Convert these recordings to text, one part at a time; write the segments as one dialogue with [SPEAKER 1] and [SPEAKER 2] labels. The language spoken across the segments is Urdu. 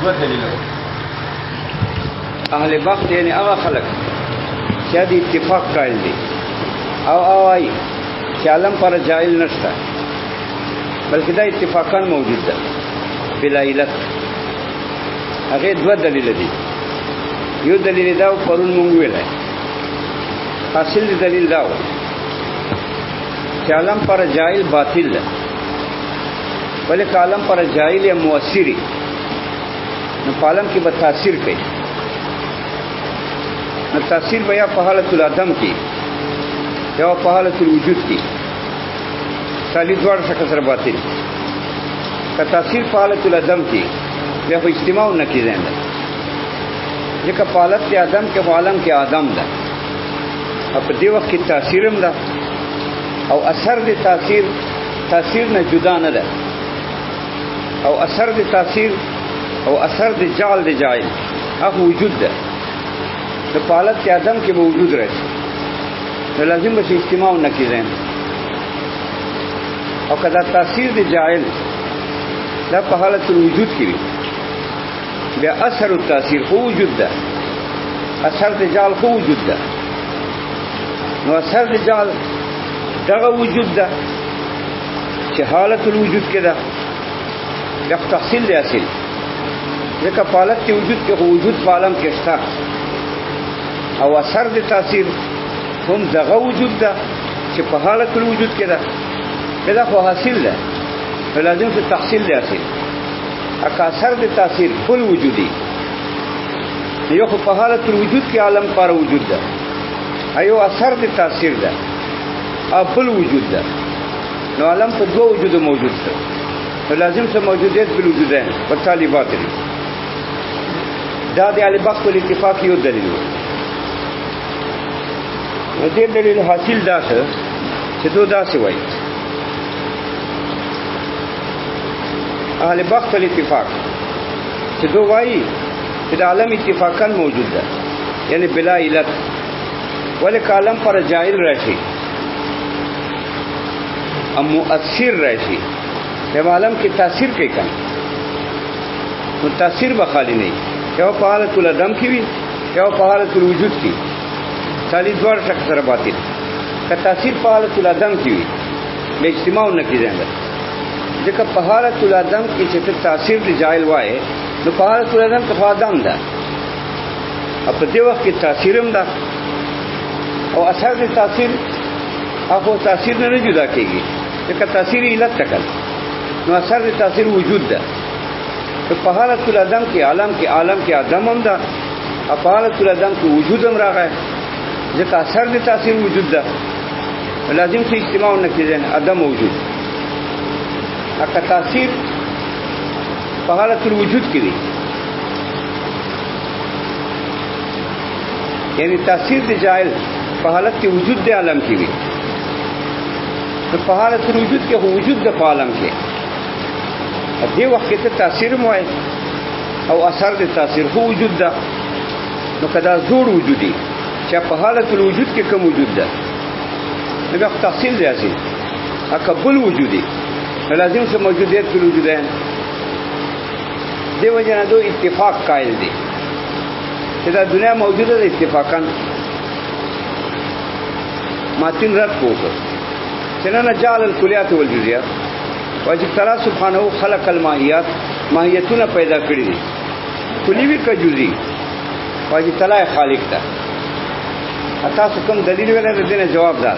[SPEAKER 1] دو دلیل اهل وقت یعنی هغه خلق چې د اتفاق قائل دي او آی چې عالم پر جائل نشته بلکې دا اتفاقا موجود ده بلا علت. هغه دو دلیل دي. یو دلیل دا پرون مونږ ویلای حاصل دلیل دا چې عالم پر جائل باطل ده بلکې عالم پر جائل یا مؤثری نو عالم کې به تاثیر کوي. نو تاثیر بیا په حالت العدم کې یا په حالت الوجود کې خالی دوړ څخه سره باطل. که تاثیر په حالت العدم کې بیا خو اجتماع نه کیږي نه ځکه په حالت کې عدم کې عالم کې آدم ده او په دې وخت کې تاثیر هم ده او اثر د تاثیر نه جدا نه ده او اثر د تاثیر او اثر د جعل د جائل هغه وجود ده. د حالت کې آدم کې موجود راشي نو لازم به اجتماع نه کیږي او کدا تاثیر د جائل دا په حالت الوجود کې وي بیا اثر التاثیر خو وجود ده اثر د جعل خو وجود ده. نو اثر د جعل دغه وجود ده چې حالت الوجود کې ده بیا تحصیل دی اصل ځکه په حالت کې وجود کې وجود په عالم کې شته او اثر د تاثیر هم دغه وجود ده چې په حالت الوجود کې ده دا خو حاصل ده لازم څه تحصیل دی اصل اکا اثر د تاثیر فل وجودي یو خو په حالت الوجود کې عالم پر وجود ده ایو اثر د تاثیر ده او فل وجود ده نو عالم په دوه وجود موجود ده لازم څه موجودیت بل وجودین په طالبات دي. دا د علی بخت الاتفاق یو دلیل و. دې دلیل حاصل ده چې دوه داسې وایي اهل بخت الاتفاق چې دوه وایي چې د عالم اتفاقا موجود ده یعنی بلا علت ولکه عالم پر جائل راشي ام مؤثر راشي د عالم کې تاثیر کوي کنه نو تاثیر به خالی نه یو په حالت العدم کې وي یو په حالت الوجود کې خالی دوړ شخص سره باطل. که تاثیر په حالت العدم کې وي به اجتماع نه کیږي ځکه په حالت العدم کې چې تاثیر دی جائل وای نو په حالت العدم کې آدم ده او په دې وخت کې تاثیر هم ده او اثر د تاثیر هغه تاثیر نه جدا کیږي ځکه تاثیر علت تکل نو اثر د تاثیر وجود ده. په حالت العدم کې عالم کې آدم هم ده او په حالت العدم کې وجود هم راغی ځکه اثر د تاثیر وجود ده لازم چې اجتماع نه کیږي عدم موجود. اکا تاثیر په حالت الوجود کې وي یعنی تاثیر د جائل په حالت کې وجود د عالم کې وي په حالت الوجود کې وجود د عالم کې دې وخت کې تاثیر موای او اثر د تاثیر خو وجود ده نو کدا زور وجودي چې په حالت الوجود کې کوم وجود ده نو تحصیل دی اصل اکا بل وجودي لازم څه موجودیت په وجود ده. دیو جنا دو اتفاق قائل دي چې دا دنیا موجوده ده اتفاقا ماتن رد کوو چې نه جعل الکلیات والجزئیات واجب تعالی سبحانه خلق الماهیات ماهیتونه پیدا کړی دي کلی وی کا جزئی واجب تعالی خالق ده. تاسو کوم دلیل ولر دینه جواب ده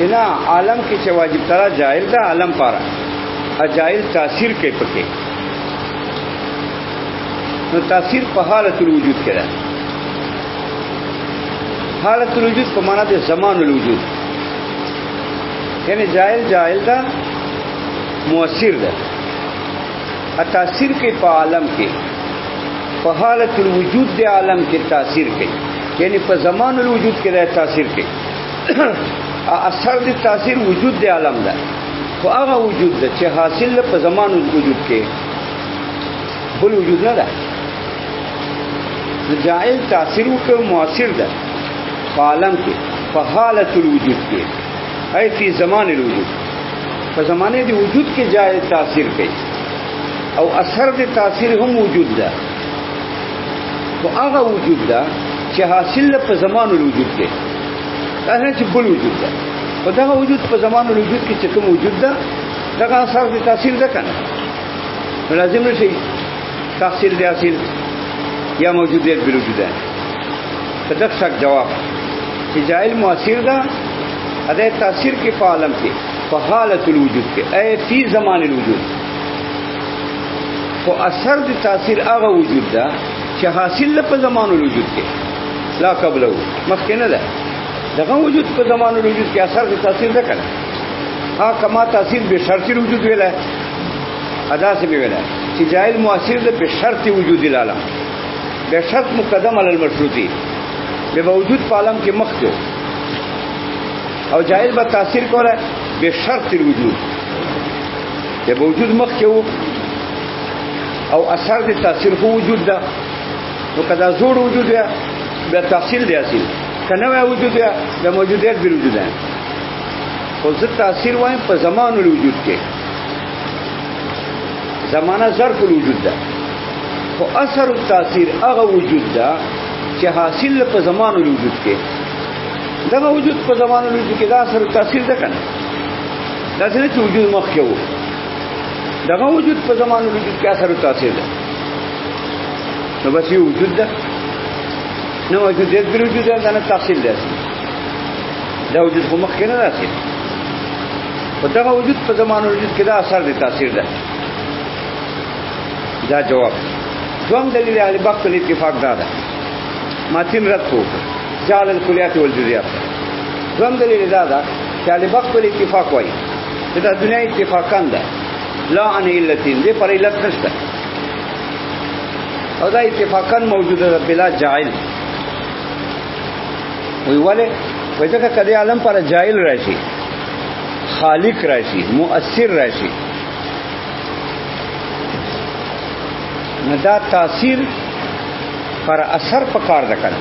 [SPEAKER 1] نه عالم کې چې واجب تعالی جائل ده عالم پارا اجائل تاثیر کوي پکې نو تاثیر په حالت الوجود کې ده. حالت الوجود په معنا د زمان الوجود یعنی جائل ده مؤثر ده تاثیر کوي په عالم کې په حالت الوجود د عالم کې تاثیر کوي یعنی په زمان الوجود کې ده تاثیر کوي اثر د تاثیر وجود د عالم ده خو هغه وجود ده چې حاصل په زمان الوجود کې بل وجود نه ده. جائل تاثیر کو مؤثر ده په عالم کې په حالت الوجود کې ای فی زمان الوجود په زمانه دی وجود کې جای تاثیر کوي او اثر د تاثیر هم وجود ده او هغه وجود ده چې حاصل په زمان الوجود کې دا نه چې بل وجود ده او دا وجود په زمان الوجود کې چې کوم وجود ده دا اثر د تاثیر ده کنه لازم نشي تاثیر د اصل یا موجودیت بل وجود ده تدق شک جواب چې جائل مؤثر ده اده تاثیر کې په عالم کې په حالت الوجود کې اي فی زمان الوجود او اثر د تاثیر هغه وجود ده چې حاصل په زمان الوجود کې لا قبله مخکې نه ده دغه وجود په زمان الوجود کې اثر د تاثیر ده کنه ها کما تاثیر به شرط الوجود ویله ادا سے ویله چې جائل مؤثر ده به شرط وجود العالم به شرط مقدم علی المشروطی به وجود په عالم کې مخکې او جائل به تاثیر کوله به شرط الوجود به وجود مخکې او اثر د تاثیر خو وجود ده نو کدا زوړ وجود یا به تحصیل دی اصل کنه وجود یا د موجودیت بل وجود ده خو زه تاثیر وایم په زمان الوجود کې زمانہ ظرف الوجود ده او اثر التاثیر هغه وجود ده چې حاصل په زمان الوجود کې دا وجود په زمان الوجود کې دا اثر التاثیر ده کنه دا څنګه چې وجود مخ کې وو دا وجود په زمان الوجود کې اثر التاثیر ده نو بس یو وجود ده نو وجودیت بل وجود ده نه تحصیل ده دا وجود خو مخ کې نه راځي او دا وجود په زمان الوجود کې دا اثر د تاثیر ده دا جواب دوم دلیل اهل وقت الاتفاق دا ده ماتن رد کو جعل الکلیات والجزئیات دوم دلیل دا ده چې اهل وقت الاتفاق وایي دا دنیا اتفاقاً ده لا عن علتین دې پر علت نشته او دا اتفاقاً موجوده ده بلا جائل وی ولی ویدکا کدی عالم پر جائل راشي خالق راشي مؤثر راشي ندا تاثیر پر اثر پکار ده کنه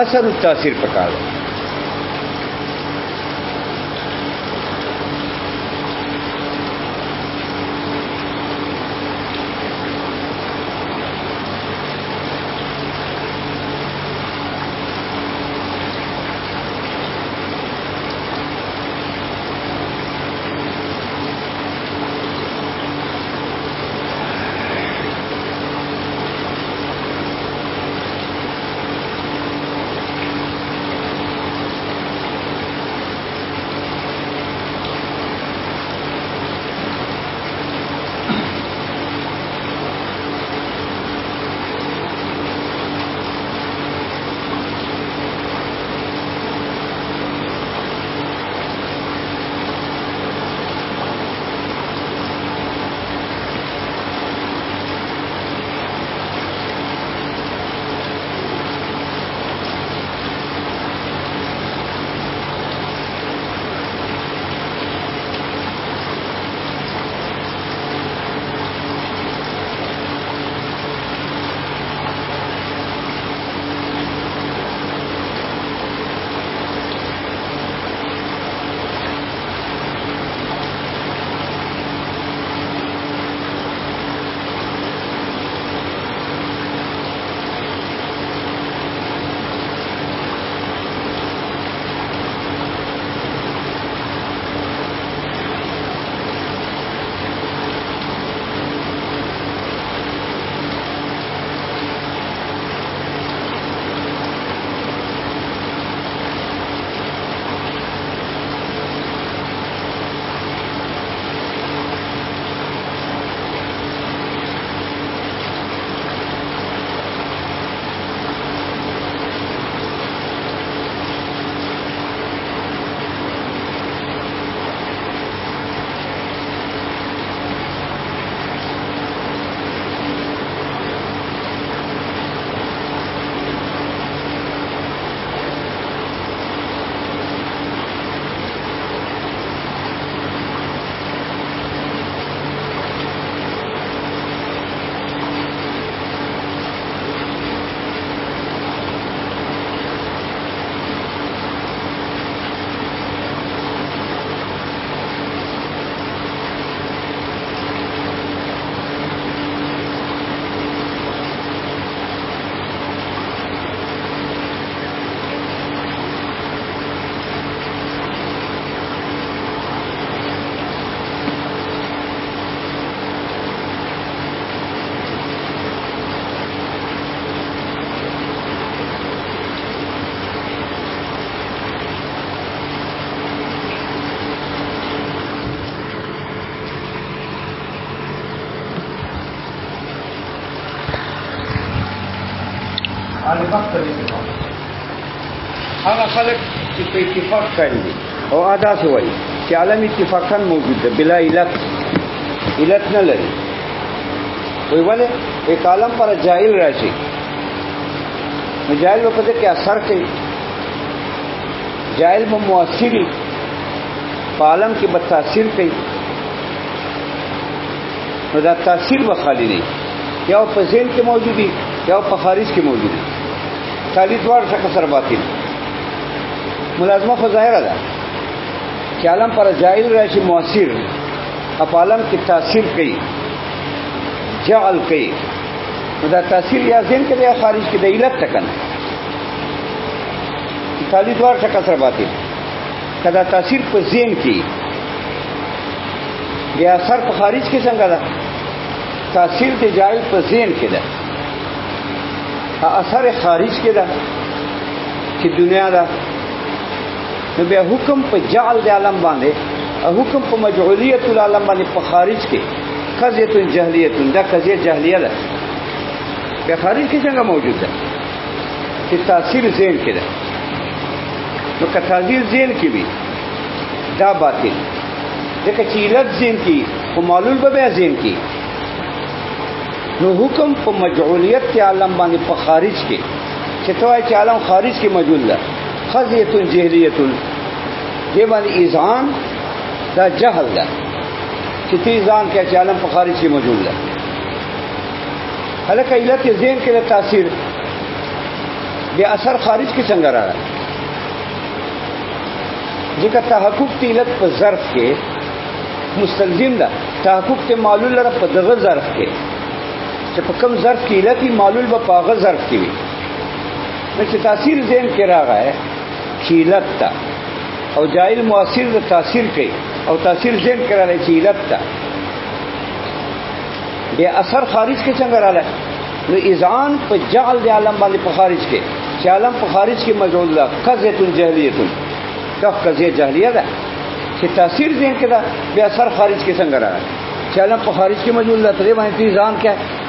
[SPEAKER 1] اثر التاثیر پکار ده مخالفت کوي هغه خلک چې په اتفاق کوي او ادا شوی چې عالم اتفاقا موجود ده بلا علت نه لري وی ولې یک عالم پر جاهل راشي نو جاهل په دې کې اثر کوي جاهل به مؤثری په عالم کې به تاثیر کوي نو دا تاثیر به خالی نه یا په ذهن کې موجودي یا په خارج کې موجودي خالی دوار څخه سره باطل ملازمه خو ظاهره ده چې عالم پر جاهل راشي مؤثر په عالم کې تاثیر کوي جعل کوي نو دا تاثیر یا ذهن کې یا خارج کې د علت تکنه خالی دوار څخه سره باطل کدا تاثیر په ذهن کې بیا اثر په خارج کې څنګه ده تاثیر د جاهل په ذهن کې ده اثر خارج کې ده چې دنیا ده نو بیا حکم په جعل د عالم باندې او حکم په مجعولیت العالم باندې په خارج کې قضیه جهلیت ده قضیه جهلیه ده بیا خارج کې څنګه موجود ده چې تاثیر ذهن کې ده نو که تاثیر ذهن کې وي دا باطل ځکه چې علت ذهن کې او معلول به بیا ذهن کې نو حکم په مجعولیت عالم باندې په خارج کې چې توای چې عالم خارج کې موجود ده قضیه جهلیه دی باندې اذعان دا جهل ده چې تی ځان کې چې عالم په خارج کې موجود ده هلکه علت ذهن کې د تاثیر بیا اثر خارج کې څنګه راغلی ځکه تحقق تی علت په ظرف کې مستلزم ده تحقق تی معلول لره په دغه ظرف کې چې په کوم ظرف کې علت معلول به په هغه ظرف کې وي نو چې تاثیر ذهن کې راغی چې علت ده او جاهل مؤثر د تاثیر کوي او تاثیر ذهن کې راغلی چې علت ده بیا اثر خارج کې څنګه راغلی نو اذعان په جعل د عالم باندې په خارج کې چې عالم په خارج کې موجود ده قضیه جهلیه دا قضیه جهلیه ده چې تاثیر ذهن کې ده بیا اثر خارج کې څنګه راغلی چې عالم په خارج کې موجود ده ترې باندې ځان کې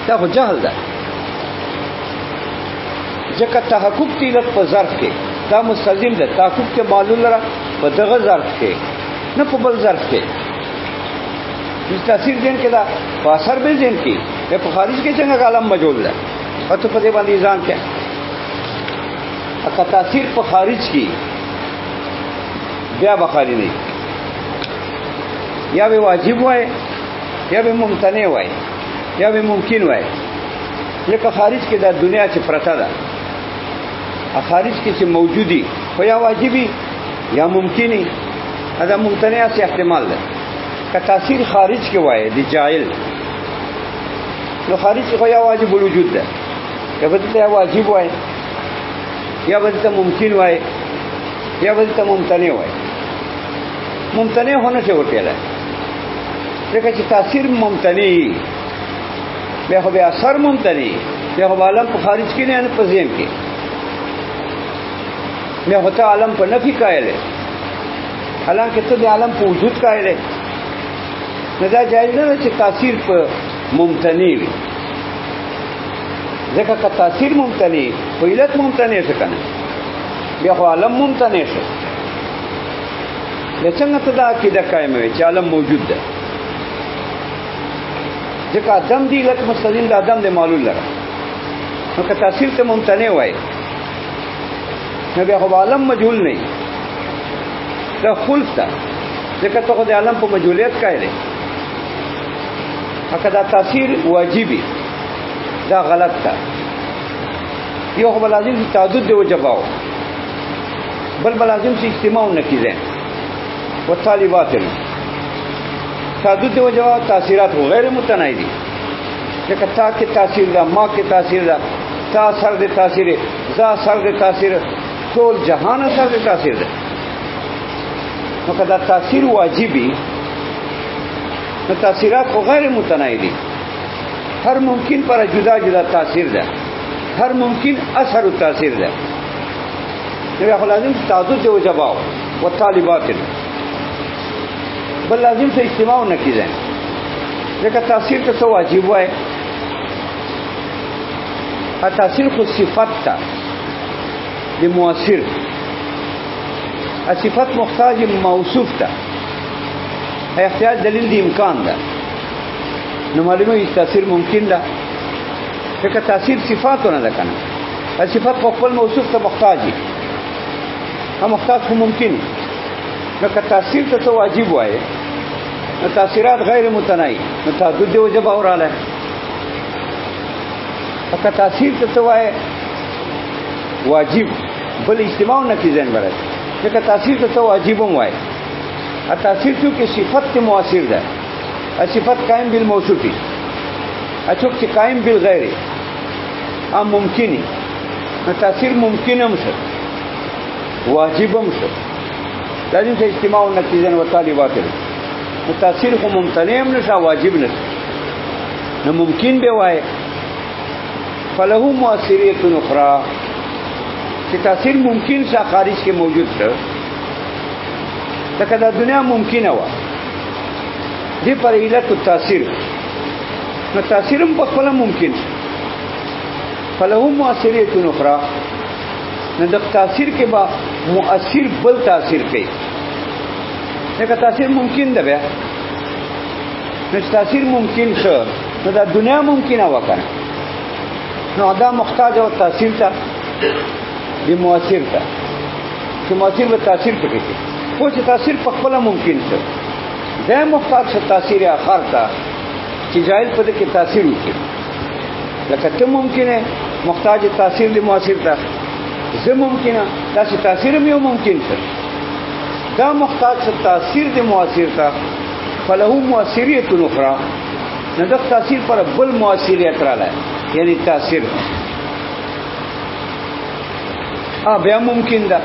[SPEAKER 1] دا خو جهل ده ځکه تحقق تیلت په ظرف کې دا مستلزم ده تحقق ته معلول لره په دغه ظرف کې نه په بل ظرف کې چې تاثیر ذهن کې دا په اثر به ذهن کې په خارج کې څنګه عالم موجود ده او ته په دې باندې ځان کې اګه تاثیر په خارج کې بیا بخاری نه یا به واجب وای یا به ممتنع وای یا به ممکن وای لکه خارج کې د دنیا چې پرته ده خارج کې چې موجودي خو یا واجبي یا ممکني دا ممتنع څه احتمال ده که تاثیر خارج کې وای د جاهل نو خارج خو یا واجب الوجود ده یا به ته واجب وای یا به ته ممکن وای یا به ته ممتنع وای ممتنع ہونے سے ورته ده ځکه چې تاثیر ممتنع بیا خو بیا اثر ممتنع بیا خو عالم په خارج کې نه په ذهن کې بیا خو ته عالم په نفي قائل ہے حالانکه ته د عالم په وجود قائل ہے نه دا جایز نه چې تاثیر په ممتنع وي ځکه که تاثیر ممتنع په علت ممتنع څه کنه بیا خو عالم ممتنع شي څنګه ته دا عقیده قائم وي چې عالم موجود ده ځکه ادم دی علت مستلزم د ادم د معلول لره نو که تاثیر ته ممتنع وای نو بیا خو عالم مجهول نه دا خلف ده ځکه ته خو د عالم په مجهولیت قائل یې هغه دا تاثیر واجبي دا غلط ده یو خو لازم چې تعدد دی وجباو بل لازم چې اجتماع نه کیږي والطالبات تعدد دی وجباو تاثیرات غیر متناهی دي ځکه تا کې تاثیر ده ما کې تاثیر ده تا سر د تاثیر ذا سر د تاثیر ټول جهان سر د تاثیر ده نو کدا تاثیر واجبي نو تاثیرات غیر متناهی دي هر ممکن پر جدا جدا تاثیر ده هر ممکن اثر تاثیر ده نو لازم تعدد دی وجباو والطالبات بل لازم سے اجتماع نہ کیږي ځکه تاثیر ته څه واجب وای تاثیر خود صفت تا دی مؤثر، صفت محتاج موصوف تا، احتیاج دلیل دی امکان دا. نو معلومه وي تاثیر ممکن ده، ځکه تاثیر صفاتونه ده کنه. صفت په خپل موصوف ته محتاج دي، محتاج خو ممکن. نو که تاثیر ته واجب وایي نو تاثیرات غیر متناهی، نو تعدد دی وجب اوراله. که تاثیر ته وایي واجب بل اجتماع نه کی ذهن برات، ځکه تاثیر ته واجب هم وایي. تاثیر چونکه صفت مؤثر ده، صفت قائم بالموصوفی، اچوک چې قائم بالغیر ممکنی، نو تاثیر ممکن هم شد، واجب هم شد. لازم ته اجتماع النتیجه و طالبات، نو تاثیر خو ممتنع هم نشه، واجب نشه. نو ممکن به وای فله مؤثریت اخرى، چې تاثیر ممکن شه خارج کې موجود شه، لکه دا دنیا ممکنه و دی پر علت التاثیر، نو تاثیر هم په خپل ممکن. فله مؤثریت اخرى، نو د تاثیر کې با مؤثر بل تاثیر کوي، لکه تاثیر ممکن ده بیا. نو تاثیر ممکن شو، نو دا دنیا ممکنه وکنه، نو دا محتاج او تاثیر ته دی مؤثر ته، چې مؤثر به تاثیر پکې کوي. خو چې تاثیر په خپل ممکن شو، دا محتاج شو تاثیر آخر ته چې جاهل په دې کې تاثیر وکړي. لکه ته ممکنه محتاج تاثیر دی مؤثر ته، زه ممکنه داسې تاثیر هم یو ممکن شو، دا محتاج شو تاثیر دی مؤثر ته. فله مؤثریت اخرى، نو دا تاثیر پر بل مؤثریت رااله، یعنی تاثیر بیا ممکن ده.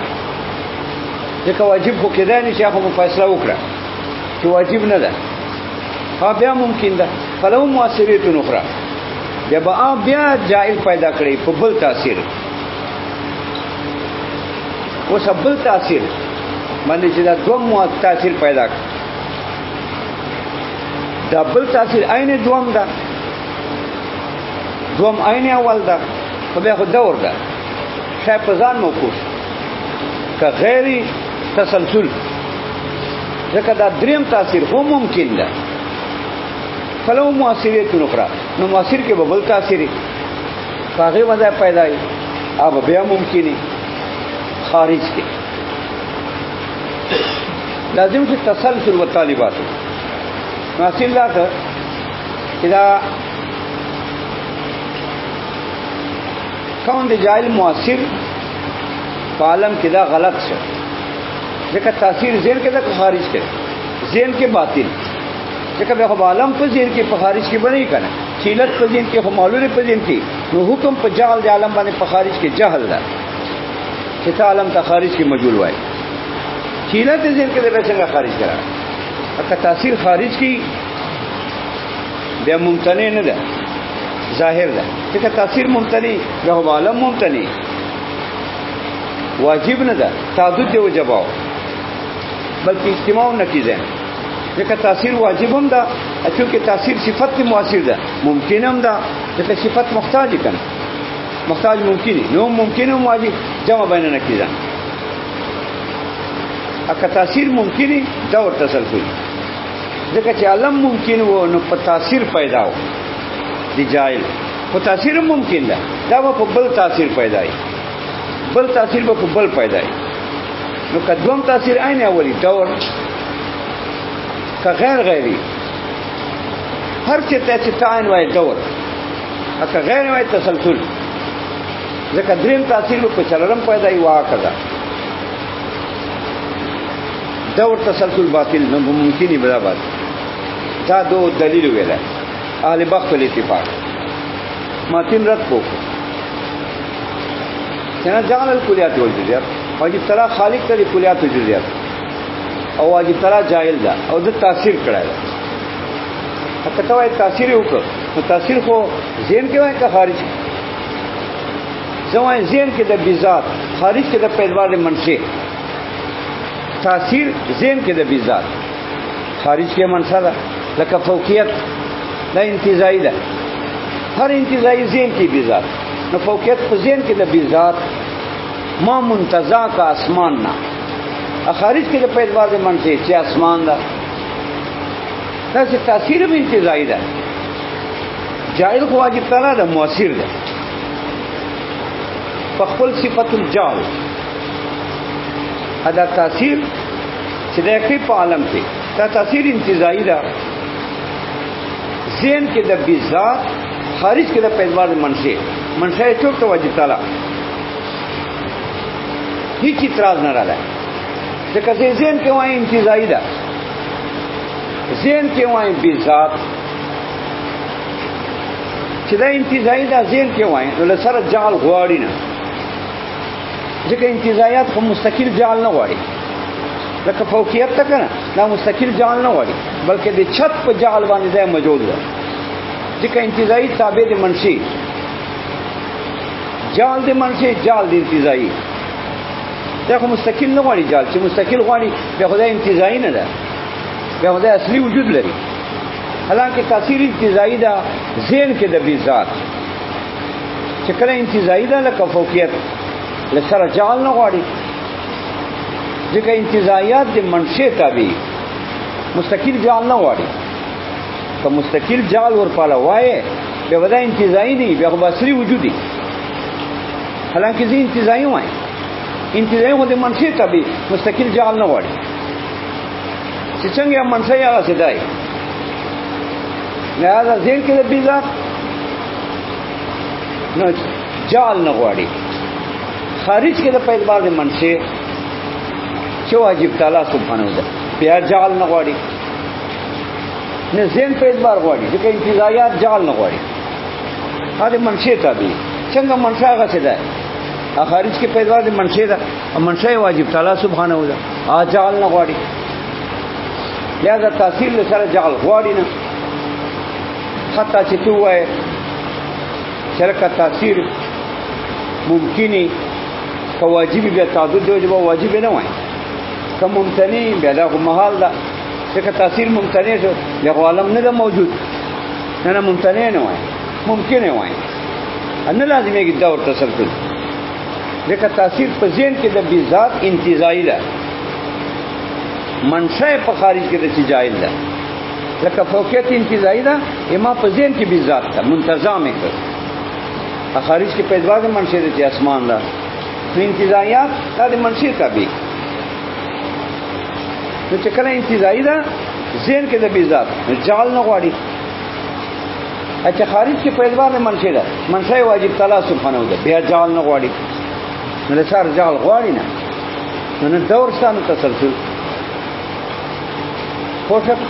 [SPEAKER 1] ځکه واجب خو کېدای نه شي، هغه مو فیصله وکړه چې واجب نه ده، بیا ممکن ده. فله مؤثریت اخرى، بیا جائل پیدا کړي په بل تاثیر. اوس بل تاثیر باندې چې دا دوم تاثیر پیدا کړ، دا بل تاثیر عین دوم ده، دوم عین اول ده، خو بیا خو دور ده، شاید په ځان موقوف که غیر تسلسل. ځکه دا دریم تاثیر خو ممکن ده. فلو مؤثریت اخرى، نو مؤثر کې به بل تاثیر هغې وضع پیدایي، بیا ممکني خارج کې. لازم چې تسلسل و طالبات حاصل دا که چې دا کون د جاهل مؤثر په عالم کې دا غلط شو، ځکه تاثیر ذهن کې دا خارج کې، ذهن کې باطل. ځکه بیا خو عالم په ذهن کې په خارج کې بنئ کنه، چیلت په ذهن کې خو معلومه په ذهن کې، نو حکم په جهل د عالم باندې په خارج کې جهل ده، چې ته عالم ته خارج کې مجهول وای. چیلت ذهن کې د څنګه خارج کرا، اته تاثیر خارج کې بیا ممتنع نه ده، ظاهر ده. ځکه تاثیر ممتنع، بیا خو عالم ممتنع، واجب نه ده، تعدد دی وجباو، بلکې اجتماع نه کیږي. ځکه تاثیر واجب هم ده، چونکه تاثیر صفت مؤثر ده، ممکن هم ده، ځکه صفت محتاج کنه، محتاج ممکنی، نو ممکن هم واجب جمع بین نه کیږي. اګه تاثیر ممکنی دور تسلسل، ځکه چې علم ممکن وو نو په تاثیر پیدا و دی جاهل، خو تاثیر ممکن ده، دا په بل تاثیر پیدای، بل تاثیر په بل پیدای. نو کدوم تاثیر عین اولی دور که غیر غیری، هر چه ته تعین وای دور، اګه غیر وای تسلسل، ځکه دریم تاثیر په چلرم پیدای وا کړه. دور تسلسل باطل نه ممکنی برابر. دا دو دلیل ویل اهل بخت الاتفاق ماتن رد کو څنګه جعل الکلیات والجزئیات، واجب ترا خالق ته کلیات او جزئیات، او واجب ترا جاهل ده او د تاثیر کړه ده. کته وای تاثیر وکړه، نو تاثیر خو ذهن کې وای که خارج، زمای ذهن کې د بذات، خارج کې د پیدوار منشئ. تاثیر ذهن کې د بذات، خارج کې منشأ ده، لکه فوقیت دا انتزاعي ده، هر انتزاعي ذهن کې بذات، نو فوقیت په ذهن کې د بذات ما منتزع کا اسمان نه خارج کې د په اعتبار د منشي چې اسمان ده دا چې تاثیر به انتزاعي ده جائل خو واجب تعالی ده مؤثر ده په خپل صفت الجال ادا تاثیر چې د کې په عالم کې دا تاثیر انتزاعي ده ذهن کې د بذات خارج کې د په اعتبار د منشي چوک ته واجب تعالی هیڅ اعتراض نه راځي ځکه چې ذهن کې وایي انتزاعي ده ذهن کې وایي بذات چې دا انتزاعي ده ذهن کې وایي نو سره جعل غواړي نه ځکه انتزاعیات خو مستقل جعل نه غواړي لکه فوقیت ته کنه دا مستقل جعل نه غواړي بلکې د چھت په جعل باندې ځای موجود ده ځکه انتزاعي تابع د منشي جعل د منشي جعل د انتزاعي دا خو مستقل نه غواړي جعل چې مستقل غواړي بیا خدای انتزاعي نه ده بیا خدای اصلي وجود لري حالانکه تاثیر انتزاعي ده ذهن کې د بذات چې کله انتزاعي ده لکه فوقیت لسره جعل نه غواړي ځکه انتزاعیات د منشي تابع مستقل جعل نه غواړي که مستقل جعل ورپاله وایي بیا خدای انتزاعي نه بیا خو اصلي وجود دی حالانکه زه انتزاعي وایم انتزاعي خو د منشي تابع مستقل جعل نه غواړي چې څنګه منشي هغه څه دی لہذا ذهن کې د بذات نو جعل نه غواړي خارج کې د په اعتبار د منشي چې واجب تعالی سبحانه و تعالی بیا جعل نه غواړي نه ذهن په اعتبار غواړي ځکه انتزاعیات جعل نه غواړي هغه منشي تابع څنګه منشا هغه څه دی خارج کې په اعتبار د منشي ده منشي واجب تعالی سبحانه و تعالی جعل نه غواړي لہذا تاثیر له سره جعل غواړي نه حتی چې تو وای شرکت تاثیر ممکنی که واجبی بیا تعدد دی او واجب نه وای که ممتنی بیا دا محال ده چې تاثیر ممتنی شو یا عالم نه ده موجود نه ممتنی نه وای ممکن نه وای ان لازمي کې دور تسلسل ځکه تاثیر په ذهن کې د بذات انتزاعي ده منشأ په خارج کې د جائل ده لکه فوقیت انتزاعي ده اما په ذهن کې بذات ده منتظم کړ خارج کې په اعتبار د منشأ د اسمان ده انتزاعیات دا د منشأ تابع نو چې کله انتزاعي ده ذهن کې د بذات جعل نه غواړي اته خارج کې په اعتبار د منشأ ده منشأ واجب تعالی سبحانه و تعالی بیا جعل نه غواړي نو له سره جعل غواړي نه نو دور ستانه تسلسل پوښتنه